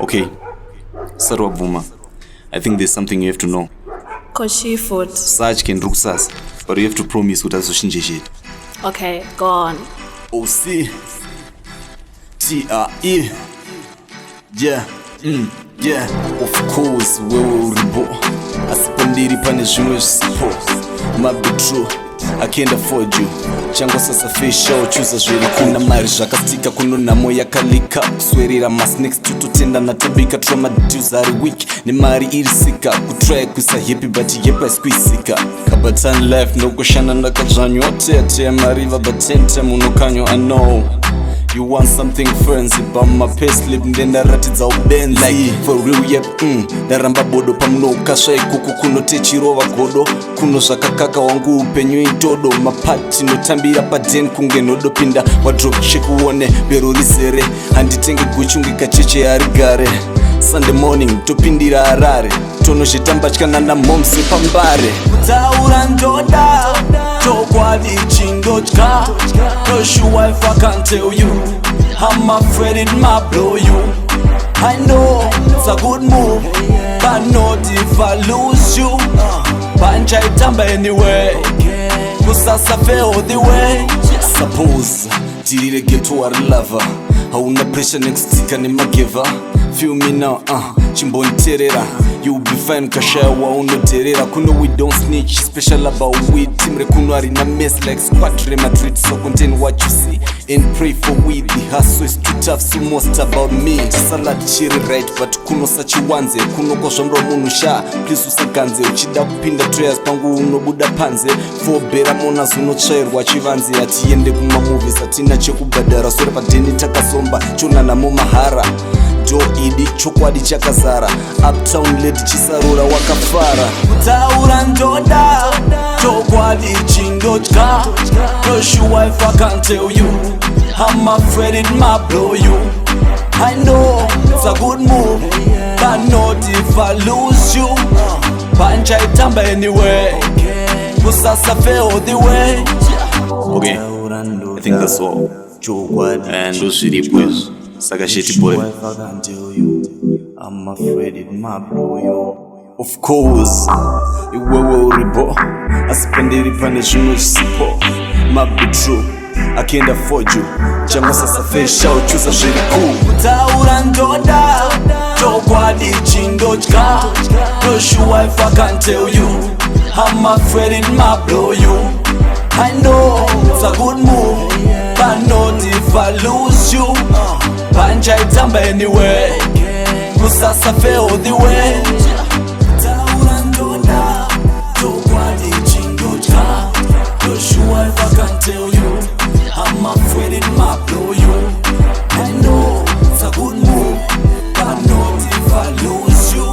Okay, Sarwa Buma, I think there's something you have to know. Koshi food. Saj can ruksas, but you have to promise utazoshinje shit. Okay, go on. OC TRE. Yeah, yeah, of course, wewe uribo. Asipandiri pane zvimwe zvisipo. Might be true, I can't afford you. Chango sasa fisha uchuza zviri kuna mari zvakastika kunonamo yakalika kuswerera masnacks tutotenda natabika trauma dues ari weak nemari irisika kutry kuisa happy but yepa iskuisika kabatani life ndokushana ndakadzvanywa teateya mariva but 10 time unokanywa I know you want something fancy but my payslip ndendaratidza ubenzi like for real yep ndaramba bodo pamunokasva ikuku kunotechirova godo kuno zvakakaka wangu upenyu itodo mapati notambira paden kunge nodopinda wadrop chekuone bero rizere handitenge guchunge kacheche arigare Sunday morning topindira Harare tonozhetambatyana namomse pambare kutaura ndoda chokwadi chindotya no sure if I can't tell you I'm afraid it might blow you I know it's a good move but not if I lose you banja itamba anyway kusasa fail the way suppose dirire geto ari lover hauna pressure next tika nemageva feel me now chimboniterera you'll be fine kashaya waunoterera kuno we don't snitch special about weed timre kuno arina mess like squat Madrid so contain what you see and pray for weed the hustle is too tough so most about me salad chiri right but kuno sachiwanze kuno kozvambura munhu sha please usaganze uchida kupinda trails pangu unobuda panze for better mona zunotsvairwa chivanze atiende kuma movies atina chekubhadhara sore padeni takasomba chonanamo mahara jo idi chokwadi chakazara uptown lady chisarura wakafara kutaura ndoda chokwadi chindotya no sure if I can't tell you I'm afraid it might blow you I know it's a good move but not if I lose you banja itamba anyway kusasa fail the way okay I think that's all and ushiripwe Saka shitty boy. I'm afraid it might blow you. Of course, you will ribo. Asipandiri pane zvimwe zvisipo. Might be true, I can't afford you. Chango sasa fesha uchuza zviri cool. Kutaura ndoda, chokwadi chindotya. No sure if I can't tell you. I'm afraid it might blow you. I know it's a good move, but not if I lose you. Banja itamba anyway kusasa fail the way taura ndoda chokwadi chindotya no sure if I can't tell you I'm afraid it might blow you I know it's a good move but not if I lose you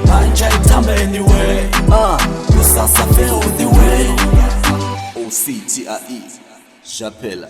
banja itamba anyway kusasa fail the way OCTRE Japela